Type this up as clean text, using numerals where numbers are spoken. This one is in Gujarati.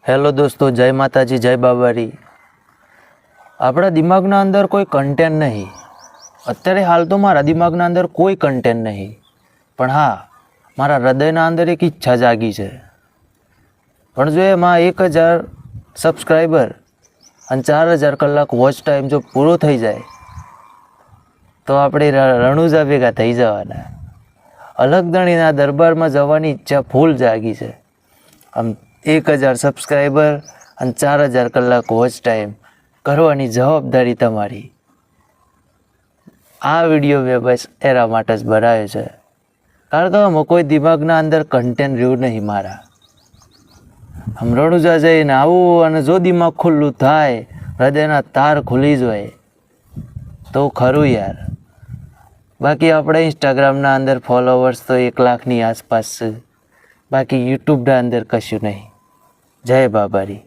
હેલો દોસ્તો, જય માતાજી, જય બાબારી। આપણા દિમાગના અંદર કોઈ કન્ટેન્ટ નહીં। અત્યારે હાલ તો મારા દિમાગના અંદર કોઈ કન્ટેન્ટ નહીં, પણ હા, મારા હૃદયના અંદર એક ઈચ્છા જાગી છે। પણ જો એમાં 1000 સબસ્ક્રાઈબર અને 4000 કલાક વોચ ટાઈમ જો પૂરો થઈ જાય તો આપણે રણુજા ભેગા થઈ જવાના। અલગધણીના દરબારમાં જવાની ઈચ્છા ફૂલ જાગી છે। આમ 1000 સબસ્ક્રાઈબર અને 4000 કલાક વોચ ટાઈમ કરવાની જવાબદારી તમારી। આ વિડીયો મેં બસ એના માટે જ બનાવ્યો છે, કારણ કે આમાં કોઈ દિમાગના અંદર કન્ટેન્ટ રહ્યું નહીં મારા। આમ રણુજા જઈને આવું અને જો દિમાગ ખુલ્લું થાય, હૃદયના તાર ખુલી જાય તો ખરું યાર। બાકી આપણે ઇન્સ્ટાગ્રામના અંદર ફોલોવર્સ તો 1 લાખની આસપાસ છે, બાકી યુટ્યુબના અંદર કશું નહીં। જય બાબારી।